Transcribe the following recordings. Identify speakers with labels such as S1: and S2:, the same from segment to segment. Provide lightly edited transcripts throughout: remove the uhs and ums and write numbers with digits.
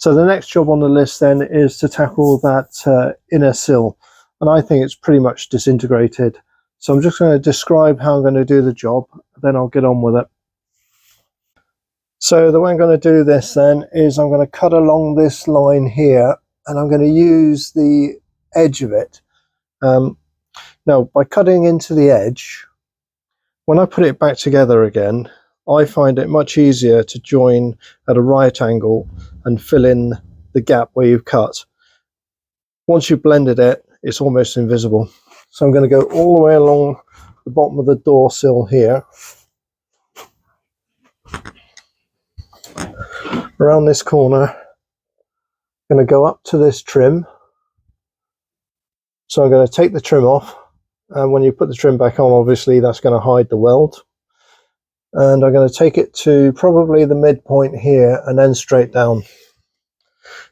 S1: So the next job on the list then is to tackle that inner sill, and I think it's pretty much disintegrated. So I'm just going to describe how I'm going to do the job, then I'll get on with it. So the way I'm going to do this then is I'm going to cut along this line here, and I'm going to use the edge of it. Now, by cutting into the edge, when I put it back together again, I find it much easier to join at a right angle and fill in the gap where you've cut. Once you've blended it, it's almost invisible. So I'm going to go all the way along the bottom of the door sill here, around this corner. I'm going to go up to this trim. So I'm going to take the trim off, and when you put the trim back on, obviously that's going to hide the weld. And I'm going to take it to probably the midpoint here and then straight down.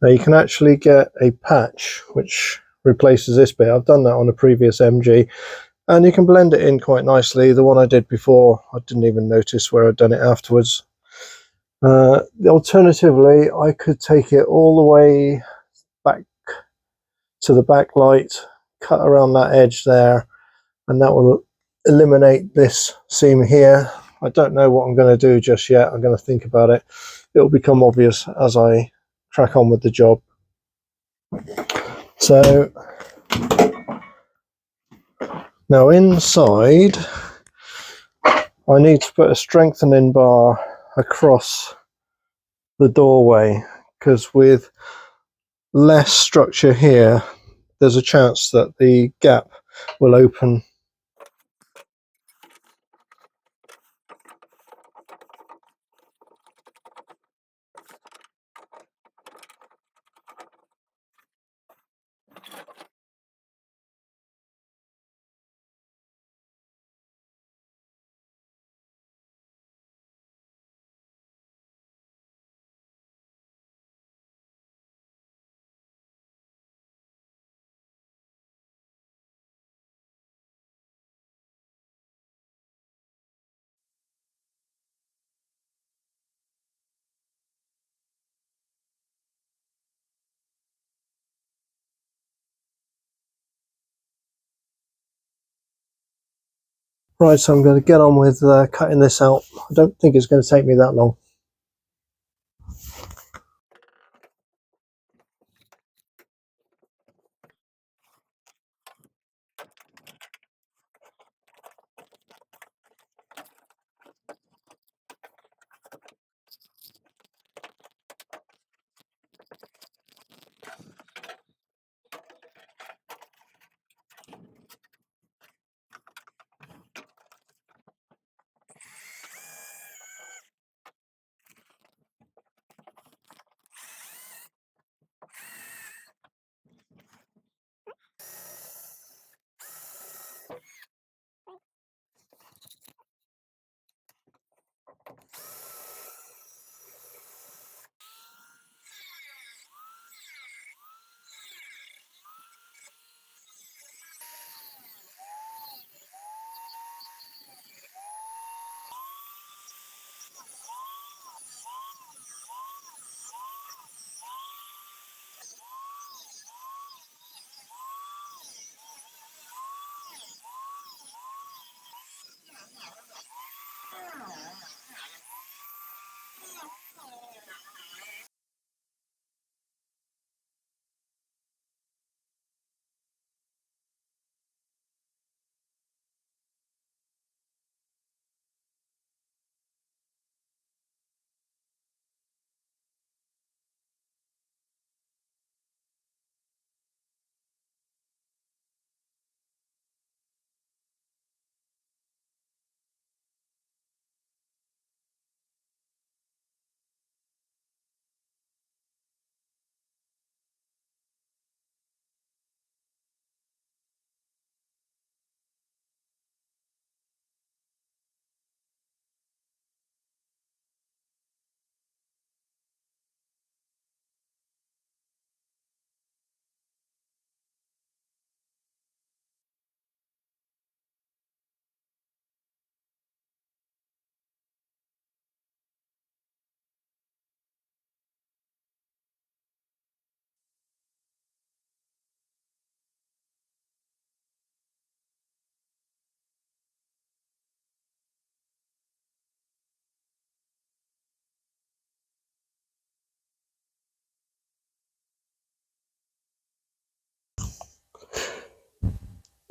S1: Now you can actually get a patch which replaces this bit. I've done that on a previous MG, and you can blend it in quite nicely. The one I did before, I didn't even notice where I'd done it afterwards. Alternatively, I could take it all the way back to the backlight, cut around that edge there, and that will eliminate this seam here. I don't know what I'm going to do just yet. I'm going to think about it. It'll become obvious as I crack on with the job. So now inside, I need to put a strengthening bar across the doorway, because with less structure here, there's a chance that the gap will open. Right, so I'm going to get on with cutting this out. I don't think it's going to take me that long.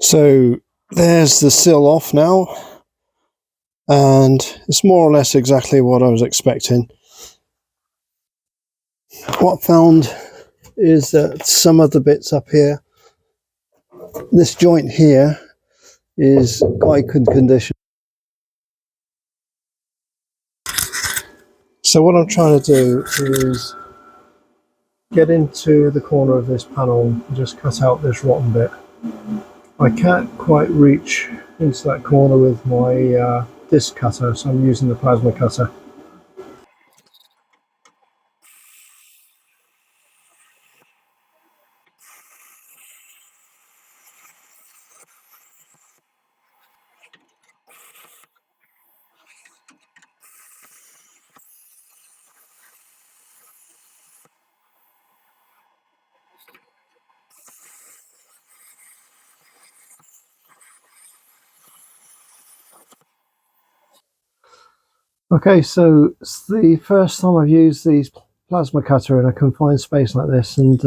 S1: So there's the sill off now, and it's more or less exactly what I was expecting. What I found is that some of the bits up here, this joint here is quite good condition. So what I'm trying to do is get into the corner of this panel and just cut out this rotten bit. I can't quite reach into that corner with my disc cutter, so I'm using the plasma cutter. Okay, so it's the first time I've used these plasma cutter in a confined space like this, and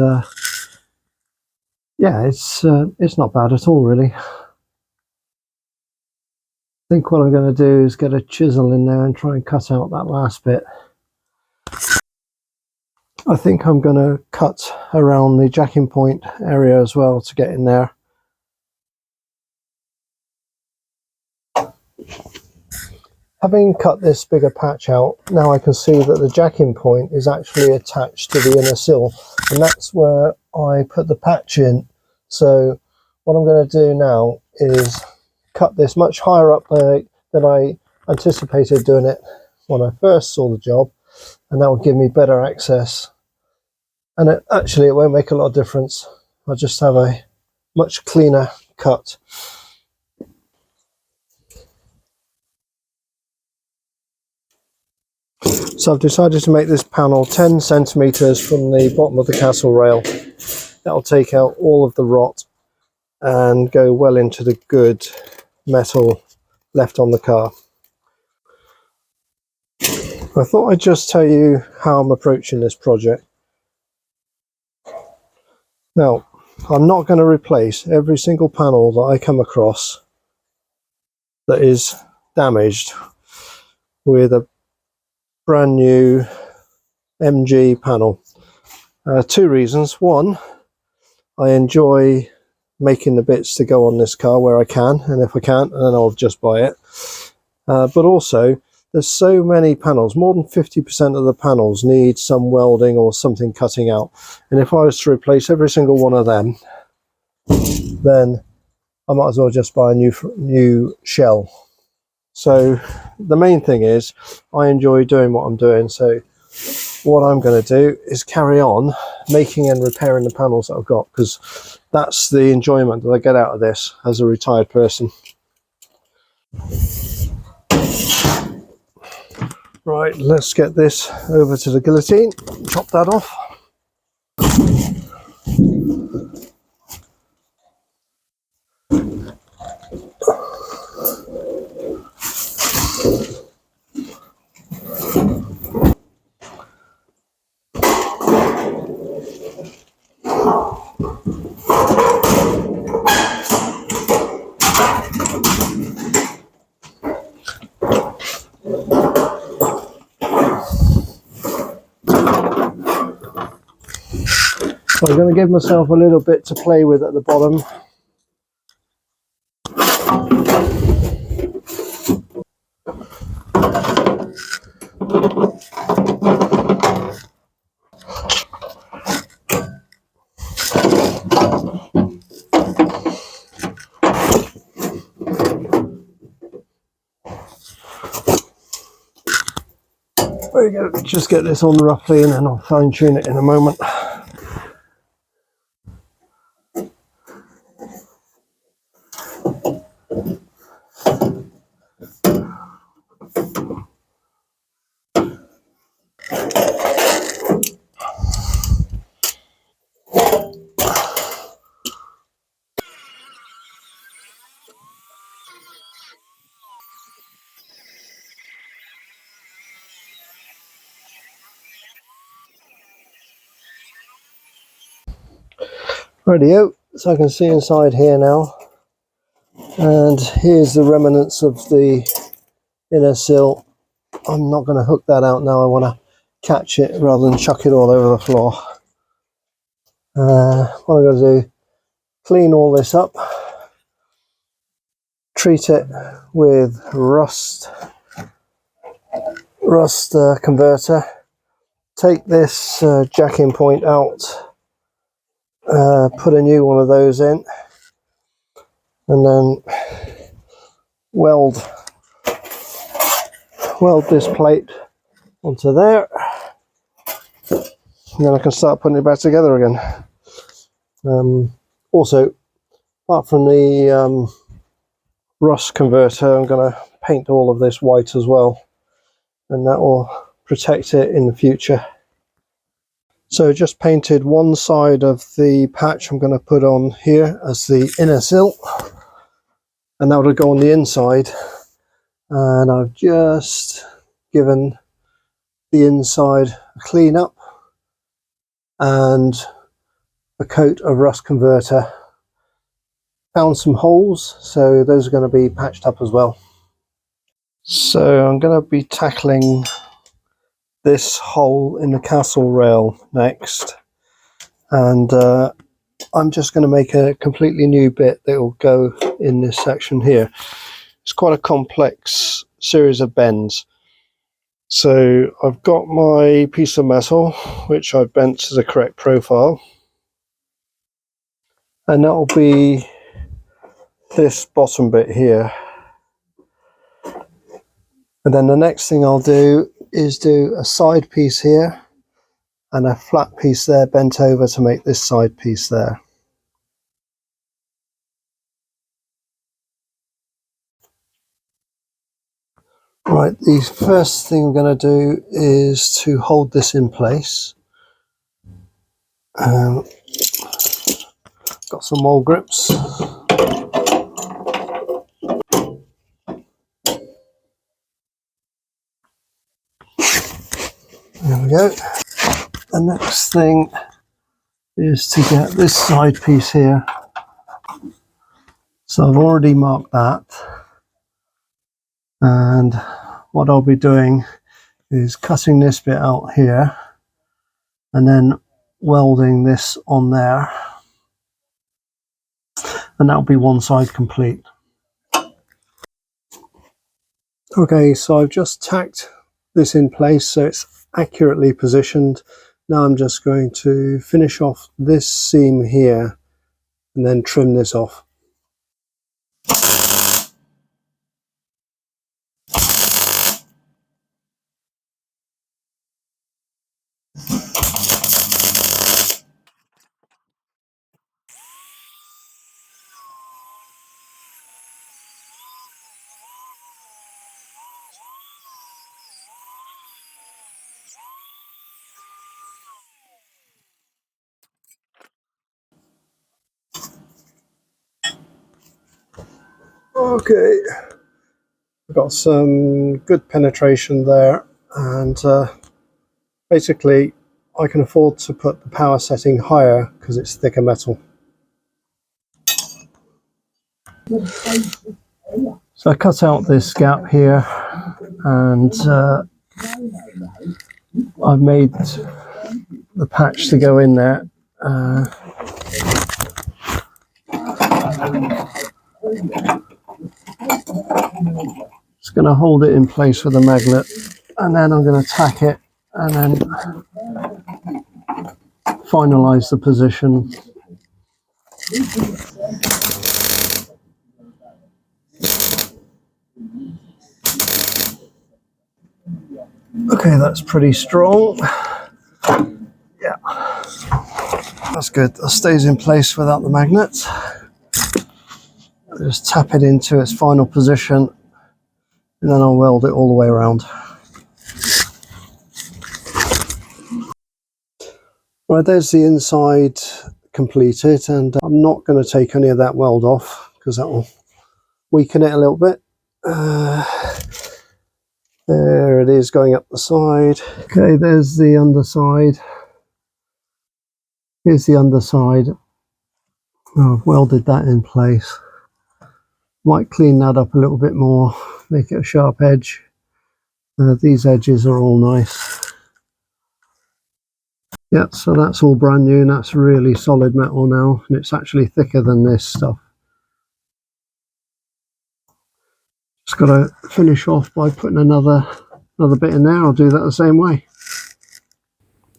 S1: yeah, it's not bad at all, really. I think what I'm going to do is get a chisel in there and try and cut out that last bit. I think I'm going to cut around the jacking point area as well to get in there. Having cut this bigger patch out, now I can see that the jacking point is actually attached to the inner sill, and that's where I put the patch in. So what I'm going to do now is cut this much higher up than I anticipated doing it when I first saw the job, and that will give me better access. And it won't make a lot of difference. I'll just have a much cleaner cut. So I've decided to make this panel 10 centimeters from the bottom of the castle rail. That'll take out all of the rot and go well into the good metal left on the car. I thought I'd just tell you how I'm approaching this project. Now, I'm not going to replace every single panel that I come across that is damaged with a brand new MG panel. Two reasons. One, I enjoy making the bits to go on this car where I can, and if I can't, then I'll just buy it. But also, there's so many panels, more than 50% of the panels need some welding or something cutting out, and if I was to replace every single one of them, then I might as well just buy a new shell. So the main thing is I enjoy doing what I'm doing, so what I'm going to do is carry on making and repairing the panels that I've got, because that's the enjoyment that I get out of this as a retired person. Right, let's get this over to the guillotine, chop that off. So I'm going to give myself a little bit to play with at the bottom. There you go, just get this on roughly and then I'll fine tune it in a moment. Rightio, so I can see inside here now. And here's the remnants of the inner sill. I'm not going to hook that out now. I want to catch it rather than chuck it all over the floor. What I'm going to do, clean all this up, treat it with rust converter, take this jacking point out, put a new one of those in, and then weld this plate onto there, and then I can start putting it back together again. Also, apart from the rust converter, I'm going to paint all of this white as well, and that will protect it in the future. So just painted one side of the patch I'm going to put on here as the inner sill, and that will go on the inside. And I've just given the inside a clean up and a coat of rust converter. Found some holes, so those are going to be patched up as well. So I'm going to be tackling this hole in the castle rail next, and I'm just going to make a completely new bit that will go in this section here. It's quite a complex series of bends. So I've got my piece of metal which I've bent to the correct profile, and that will be this bottom bit here. And then the next thing I'll do is do a side piece here and a flat piece there bent over to make this side piece there. Right, the first thing I'm going to do is to hold this in place. Got some mole grips. There we go. The next thing is to get this side piece here. So I've already marked that, and what I'll be doing is cutting this bit out here and then welding this on there, and that'll be one side complete. Okay, so I've just tacked this in place so it's accurately positioned. Now I'm just going to finish off this seam here and then trim this off. Okay, I've got some good penetration there, and basically I can afford to put the power setting higher because it's thicker metal. So I cut out this gap here, and I've made the patch to go in there. Just going to hold it in place with a magnet, and then I'm going to tack it and then finalize the position. Okay, that's pretty strong. Yeah, that's good. That stays in place without the magnet. Just tap it into its final position, and then I'll weld it all the way around. Right, there's the inside completed, and I'm not going to take any of that weld off because that will weaken it a little bit. There it is going up the side. Okay, there's the underside. Here's the underside. Oh, I've welded that in place. Might clean that up a little bit more, make it a sharp edge. These edges are all nice. Yeah, so that's all brand new, and that's really solid metal now, and it's actually thicker than this stuff. Just got to finish off by putting another bit in there. I'll do that the same way.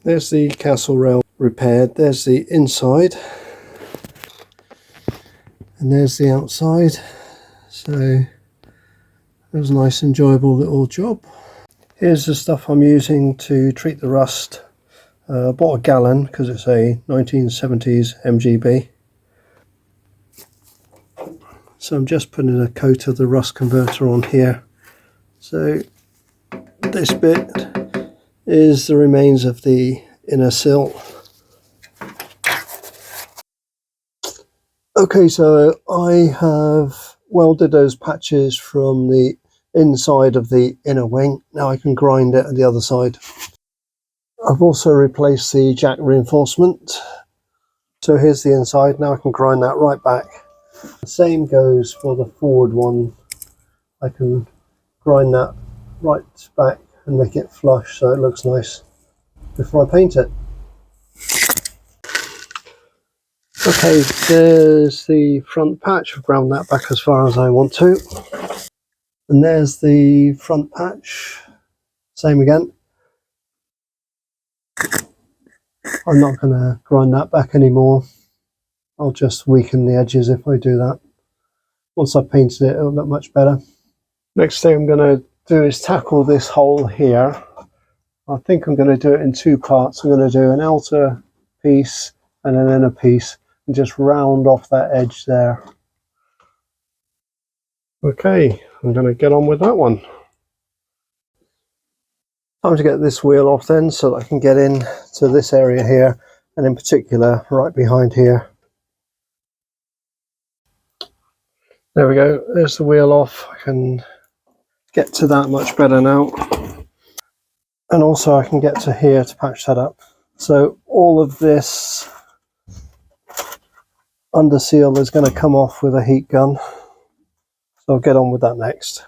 S1: There's the castle rail repaired. There's the inside, and there's the outside. So it was a nice, enjoyable little job. Here's the stuff I'm using to treat the rust. I bought a gallon because it's a 1970s MGB. So I'm just putting a coat of the rust converter on here. So this bit is the remains of the inner sill. Okay, so I have welded those patches from the inside of the inner wing. Now I can grind it on the other side. I've also replaced the jack reinforcement. So here's the inside. Now I can grind that right back. The same goes for the forward one. I can grind that right back and make it flush so it looks nice before I paint it. Okay, there's the front patch. I've ground that back as far as I want to. And there's the front patch. Same again. I'm not going to grind that back anymore. I'll just weaken the edges if I do that. Once I've painted it, it'll look much better. Next thing I'm going to do is tackle this hole here. I think I'm going to do it in two parts. I'm going to do an outer piece and an inner piece and just round off that edge there. Okay, I'm going to get on with that one. Time to get this wheel off then so that I can get in to this area here, and in particular right behind here. There we go, there's the wheel off. I can get to that much better now. And also I can get to here to patch that up. So all of this under seal is going to come off with a heat gun. So I'll get on with that next.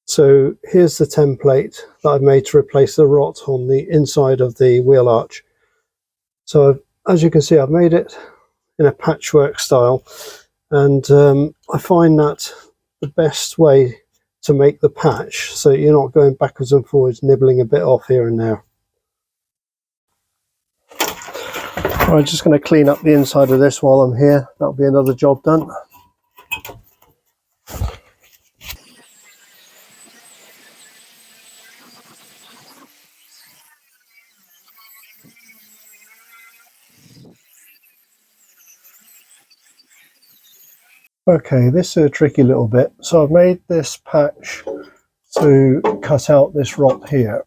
S1: So here's the template that I've made to replace the rot on the inside of the wheel arch. So as you can see, I've made it in a patchwork style, and I find that the best way to make the patch so you're not going backwards and forwards, nibbling a bit off here and there. I'm just going to clean up the inside of this while I'm here. That'll be another job done. Okay, this is a tricky little bit. So I've made this patch to cut out this rot here,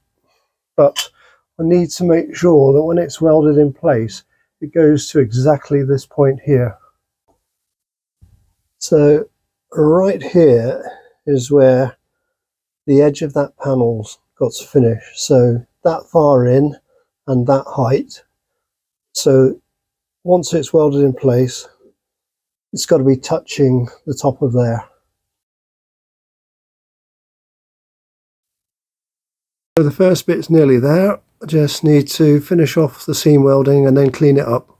S1: but I need to make sure that when it's welded in place, it goes to exactly this point here. So right here is where the edge of that panel's got to finish. So that far in and that height. So once it's welded in place, it's got to be touching the top of there. So the first bit's nearly there. I just need to finish off the seam welding and then clean it up.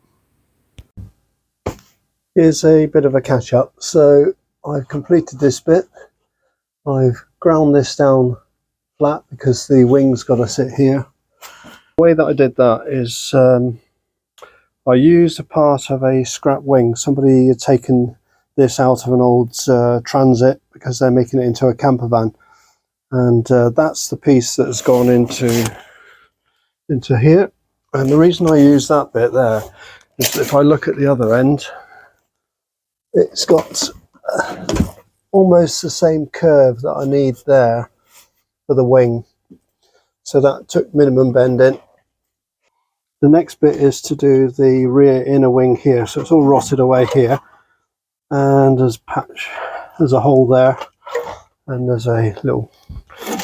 S1: Here's a bit of a catch up. So I've completed this bit. I've ground this down flat because the wing's got to sit here. The way that I did that is I used a part of a scrap wing. Somebody had taken this out of an old Transit because they're making it into a camper van, and that's the piece that has gone into here. And the reason I use that bit there is that if I look at the other end, it's got almost the same curve that I need there for the wing. So that took minimum bending. The next bit is to do the rear inner wing here. So it's all rotted away here. And there's a hole there. And there's a little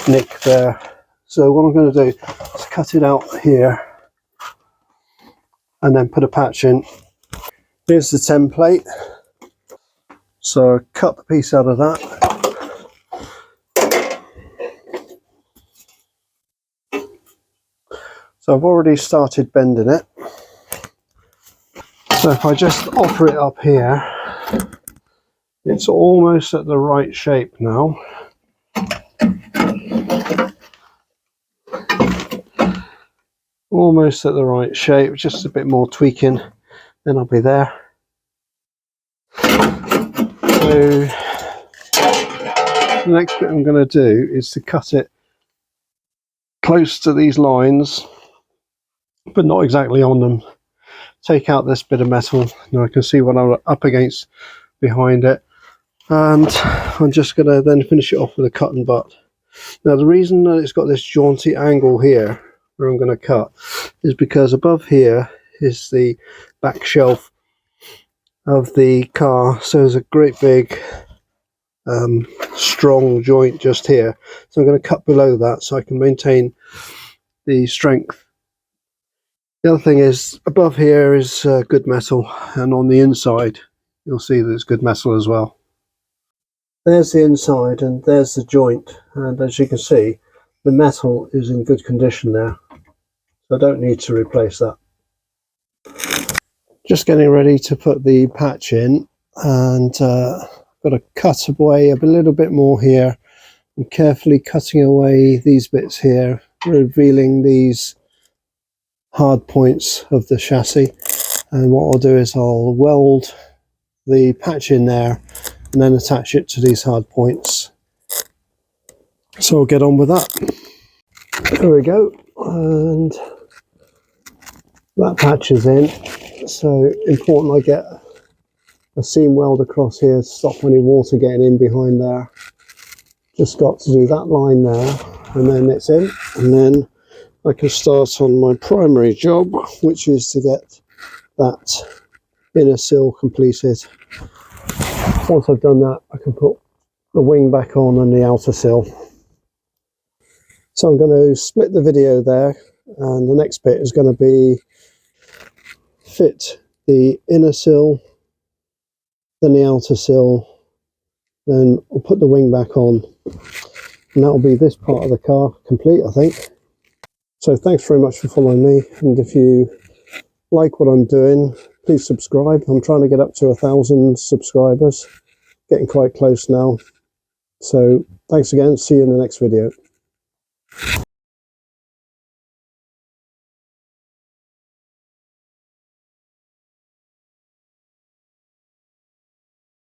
S1: nick there. So what I'm going to do is cut it out here. And then put a patch in. Here's the template. So I cut the piece out of that. So I've already started bending it. So if I just offer it up here, it's almost at the right shape now. Almost at the right shape, just a bit more tweaking, then I'll be there. So the next bit I'm going to do is to cut it close to these lines, but not exactly on them. Take out this bit of metal, and I can see what I'm up against behind it. And I'm just going to then finish it off with a cut and butt. Now the reason that it's got this jaunty angle here where I'm going to cut is because above here is the back shelf of the car, so there's a great big strong joint just here, so I'm going to cut below that so I can maintain the strength. The other thing is above here is good metal, and on the inside you'll see that it's good metal as well. There's the inside and there's the joint, and as you can see the metal is in good condition there, so I don't need to replace that. Just getting ready to put the patch in, and got to cut away a little bit more here. I'm carefully cutting away these bits here, revealing these hard points of the chassis, and what I'll do is I'll weld the patch in there and then attach it to these hard points. So I'll get on with that. There we go, and that patch is in. So important I get a seam weld across here to stop any water getting in behind there. Just got to do that line there, and then it's in, and then I can start on my primary job, which is to get that inner sill completed. Once I've done that, I can put the wing back on and the outer sill. So I'm going to split the video there, and the next bit is going to be fit the inner sill, then the outer sill, then I'll put the wing back on, and that will be this part of the car complete, I think. So thanks very much for following me, and if you like what I'm doing, please subscribe. I'm trying to get up to 1,000 subscribers, getting quite close now. So thanks again, see you in the next video.